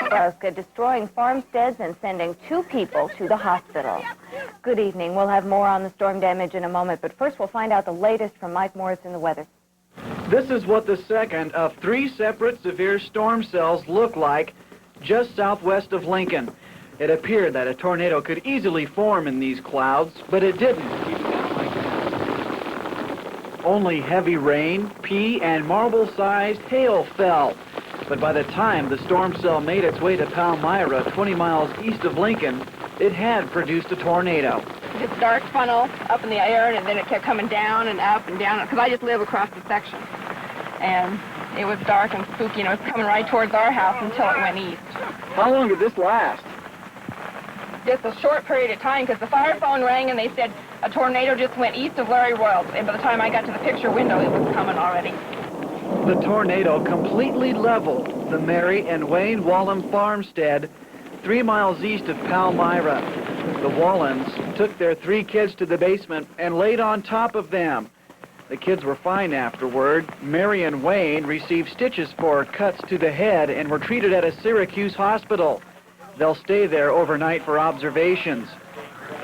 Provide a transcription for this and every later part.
Nebraska, destroying farmsteads and sending 2 people to the hospital. Good evening. We'll have more on the storm damage in a moment, but first we'll find out the latest from Mike Morris in the weather. This is what the second of 3 separate severe storm cells look like just southwest of Lincoln. It appeared that a tornado could easily form in these clouds, but it didn't. Only heavy rain, pea, and marble-sized hail fell. But by the time the storm cell made its way to Palmyra, 20 miles east of Lincoln, it had produced a tornado. This dark funnel up in the air, and then it kept coming down and up and down, because I just live across the section. And it was dark and spooky, and it was coming right towards our house until it went east. How long did this last? Just a short period of time, because the fire phone rang and they said a tornado just went east of Larry Royals, and by the time I got to the picture window, it was coming already. The tornado completely leveled the Mary and Wayne Wallen farmstead 3 miles east of Palmyra. The Wallens took their 3 kids to the basement and laid on top of them. The kids were fine afterward. Mary and Wayne received stitches for cuts to the head and were treated at a Syracuse hospital. They'll stay there overnight for observations.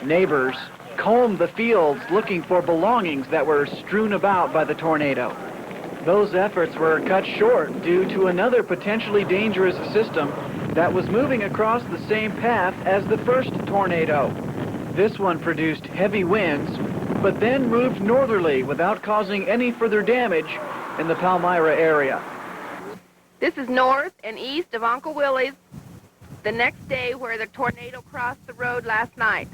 Neighbors combed the fields looking for belongings that were strewn about by the tornado. Those efforts were cut short due to another potentially dangerous system that was moving across the same path as the first tornado. This one produced heavy winds, but then moved northerly without causing any further damage in the Palmyra area. This is north and east of Uncle Willie's, the next day where the tornado crossed the road last night.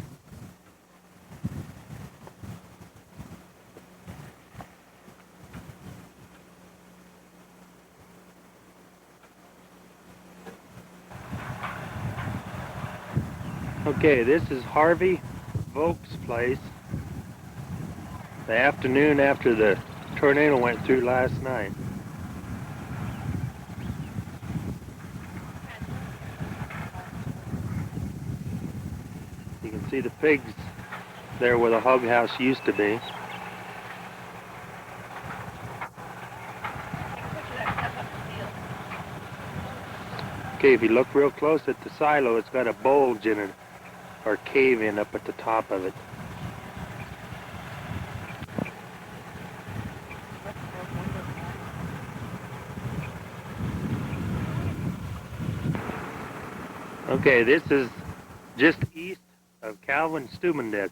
Okay, this is Harvey Volk's place. The afternoon after the tornado went through last night. You can see the pigs there where the hog house used to be. Okay, if you look real close at the silo, it's got a bulge in it, or cave in up at the top of it. Okay, this is just east of Calvin Stubendix.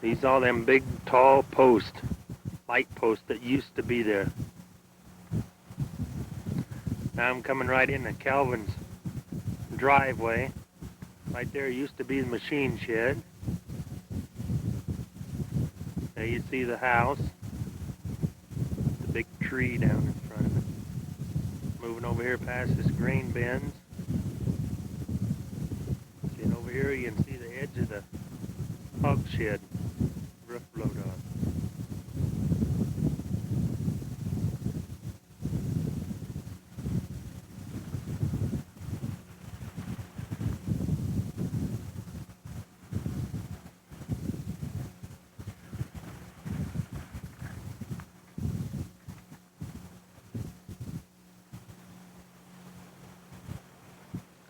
These all them big tall posts, light posts that used to be there. Now I'm coming right into Calvin's driveway. Right there used to be the machine shed. There you see the house. The big tree down in front of it. Moving over here past this grain bins. And over here you can see the edge of the hog shed. Roof blowed off.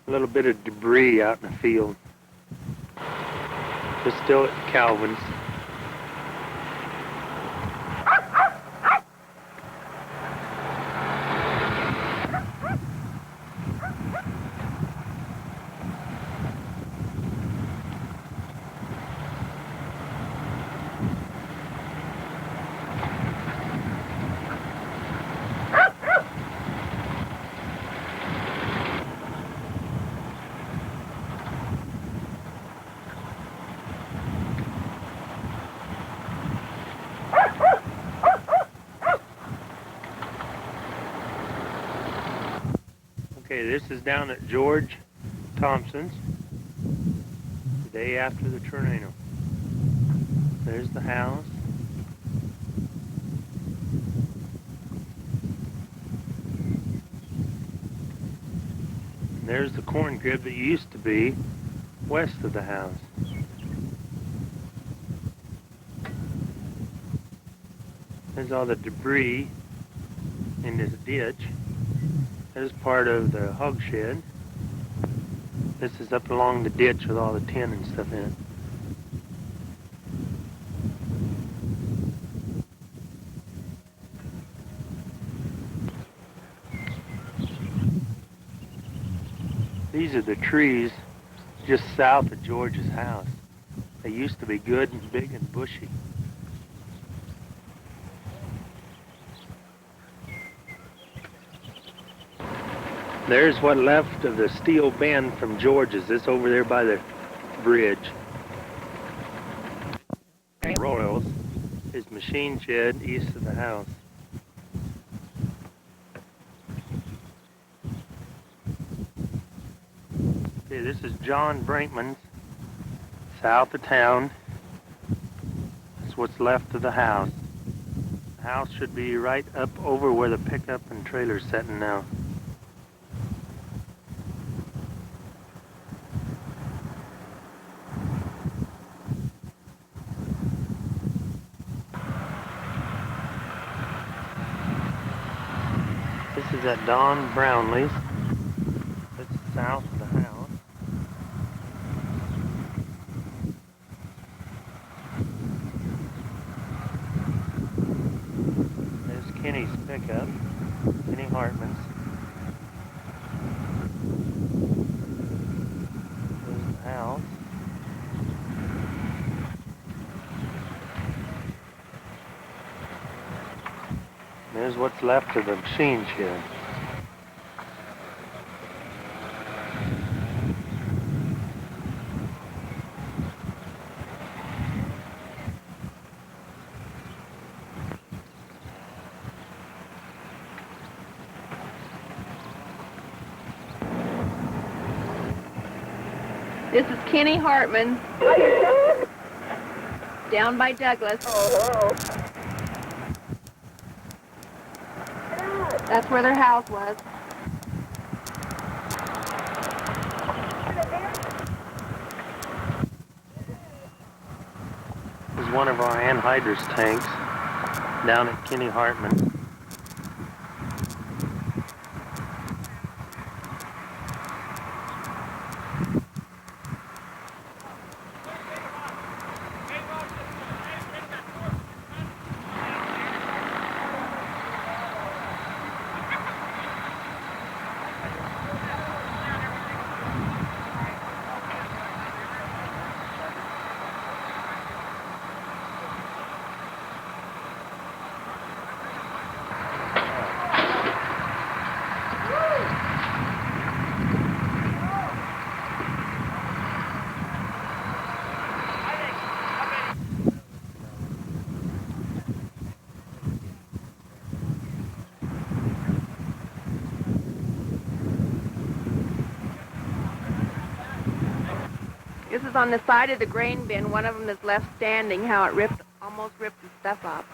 A little bit of debris out in the field. It's still at Calvin's. Okay, this is down at George Thompson's, the day after the tornado. There's the house. There's the corn crib that used to be west of the house. There's all the debris in this ditch. There's part of the hog shed. This is up along the ditch with all the tin and stuff in it. These are the trees just south of George's house. They used to be good and big and bushy. There's what left of the steel bend from George's. This over there by the bridge. Royals, his machine shed east of the house. Okay, this is John Brinkman's, south of town. That's what's left of the house. The house should be right up over where the pickup and trailer's sitting now. This is at Don Brownlee's. That's south of the house. There's Kenny's pickup, Kenny Hartman's. There's the house. There's what's left of the machine shed. This is Kenny Hartman, down by Douglas. That's where their house was. This is one of our anhydrous tanks down at Kenny Hartman. This is on the side of the grain bin. One of them is left standing, how it almost ripped the stuff up.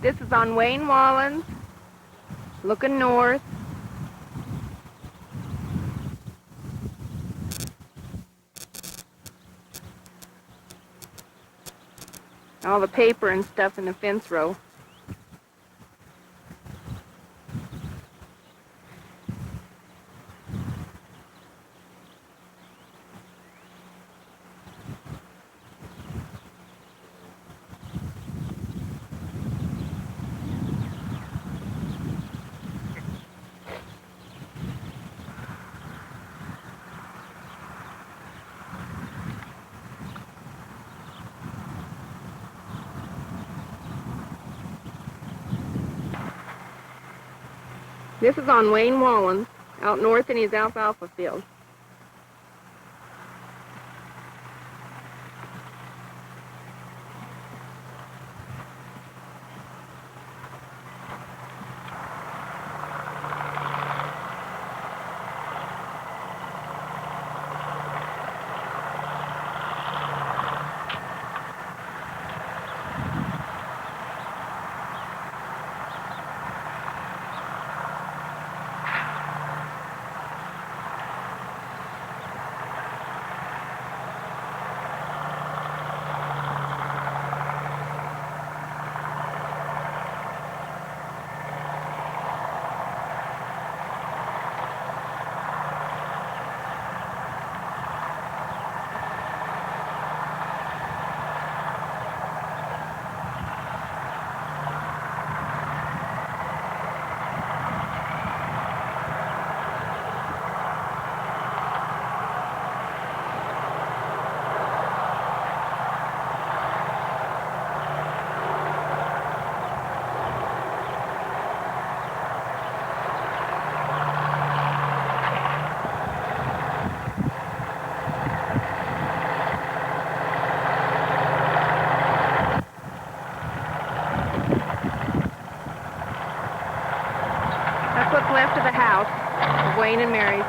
This is on Wayne Wallens, looking north. All the paper and stuff in the fence row. This is on Wayne Wallen's, out north in his alfalfa field. That's what's left of the house of Wayne and Mary's.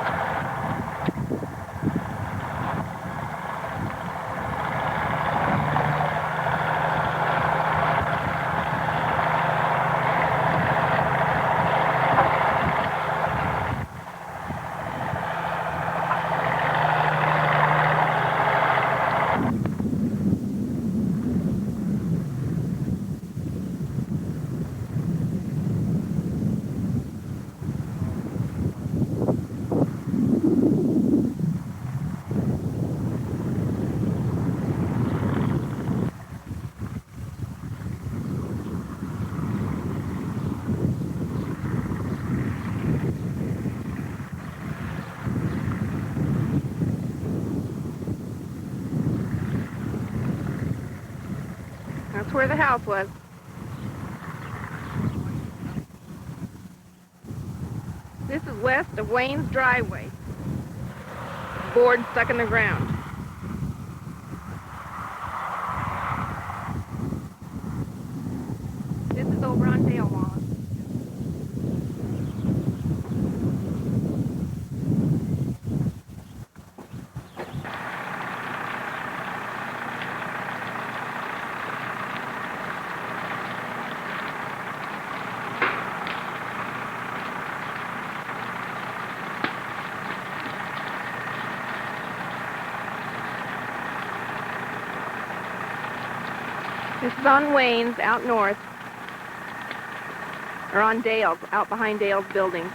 That's where the house was. This is west of Wayne's driveway. Board stuck in the ground. This is over on Dale Wallen. This is on Wayne's, out north, or on Dale's, out behind Dale's building.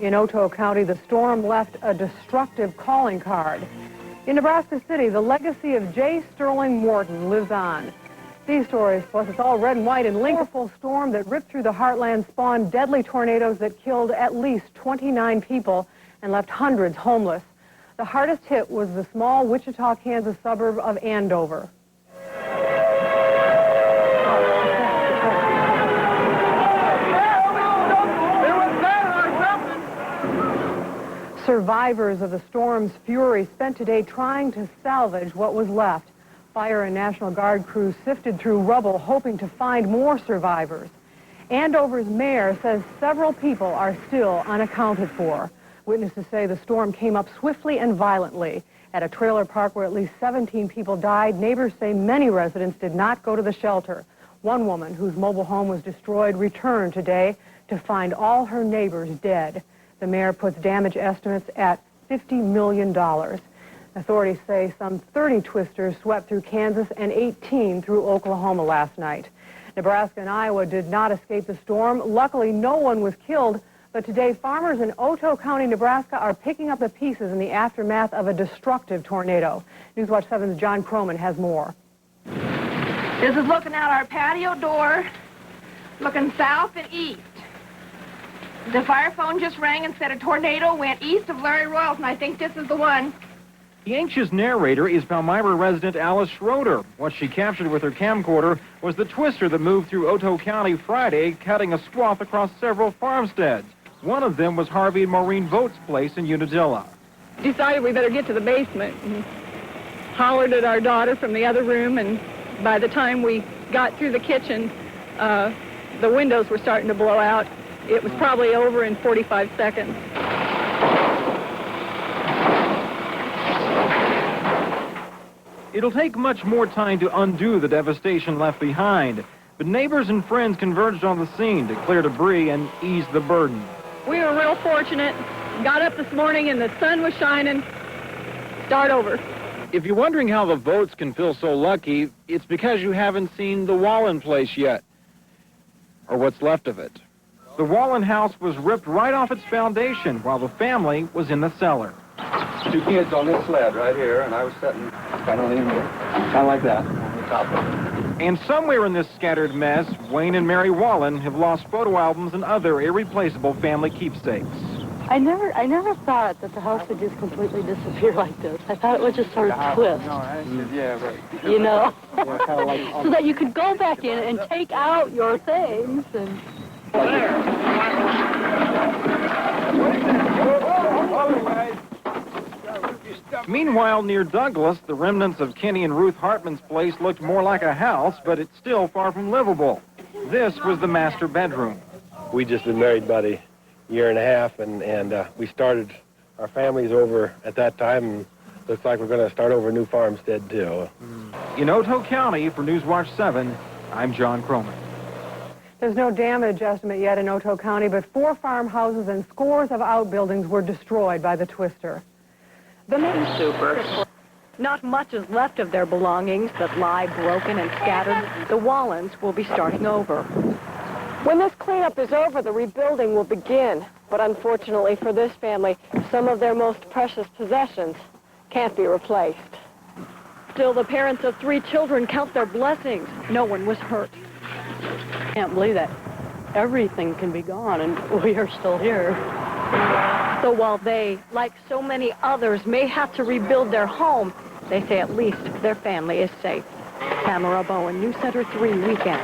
In Otoe County, the storm left a destructive calling card. In Nebraska City, the legacy of J. Sterling Morton lives on. These stories, plus it's all red and white in Lincoln. A powerful storm that ripped through the heartland spawned deadly tornadoes that killed at least 29 people and left hundreds homeless. The hardest hit was the small Wichita, Kansas suburb of Andover. Survivors of the storm's fury spent today trying to salvage what was left. Fire and National Guard crews sifted through rubble, hoping to find more survivors. Andover's mayor says several people are still unaccounted for. Witnesses say the storm came up swiftly and violently. At a trailer park where at least 17 people died, neighbors say many residents did not go to the shelter. One woman whose mobile home was destroyed returned today to find all her neighbors dead. The mayor puts damage estimates at $50 million. Authorities say some 30 twisters swept through Kansas and 18 through Oklahoma last night. Nebraska and Iowa did not escape the storm. Luckily, no one was killed, but today farmers in Otoe County, Nebraska are picking up the pieces in the aftermath of a destructive tornado. Newswatch 7's John Croman has more. This is looking out our patio door, looking south and east. The fire phone just rang and said a tornado went east of Larry Royals, and I think this is the one. The anxious narrator is Palmyra resident Alice Schroder. What she captured with her camcorder was the twister that moved through Otoe County Friday, cutting a swath across several farmsteads. One of them was Harvey and Maureen Vogt's place in Unadilla. Decided we better get to the basement and hollered at our daughter from the other room, and by the time we got through the kitchen, the windows were starting to blow out. It was probably over in 45 seconds. It'll take much more time to undo the devastation left behind, but neighbors and friends converged on the scene to clear debris and ease the burden. We were real fortunate. Got up this morning and the sun was shining. Start over. If you're wondering how the Vogts can feel so lucky, it's because you haven't seen the Wallen place yet, or what's left of it. The Wallen house was ripped right off its foundation while the family was in the cellar. Two kids on this sled right here, and I was sitting kind of like that on the top of it. And somewhere in this scattered mess, Wayne and Mary Wallen have lost photo albums and other irreplaceable family keepsakes. I never thought that the house would just completely disappear like this. I thought it would just sort of twist. Yeah, right. You know? Yeah, kind of like so that you could go back in and take out your things and... Meanwhile, near Douglas, the remnants of Kenny and Ruth Hartman's place looked more like a house, but it's still far from livable. This was the master bedroom. We just been married about a year and a half, and we started our families over at that time, and looks like we're going to start over a new farmstead, too. In Otoe County, for Newswatch 7, I'm John Croman. There's no damage estimate yet in Otoe County, but 4 farmhouses and scores of outbuildings were destroyed by the twister. The main super. Not much is left of their belongings that lie broken and scattered. The Wallens will be starting over. When this cleanup is over, the rebuilding will begin. But unfortunately for this family, some of their most precious possessions can't be replaced. Still, the parents of 3 children count their blessings. No one was hurt. Can't believe that everything can be gone and we are still here. So while they, like so many others, may have to rebuild their home, they say at least their family is safe. Pamela Bowen, News Center 3 Weekend.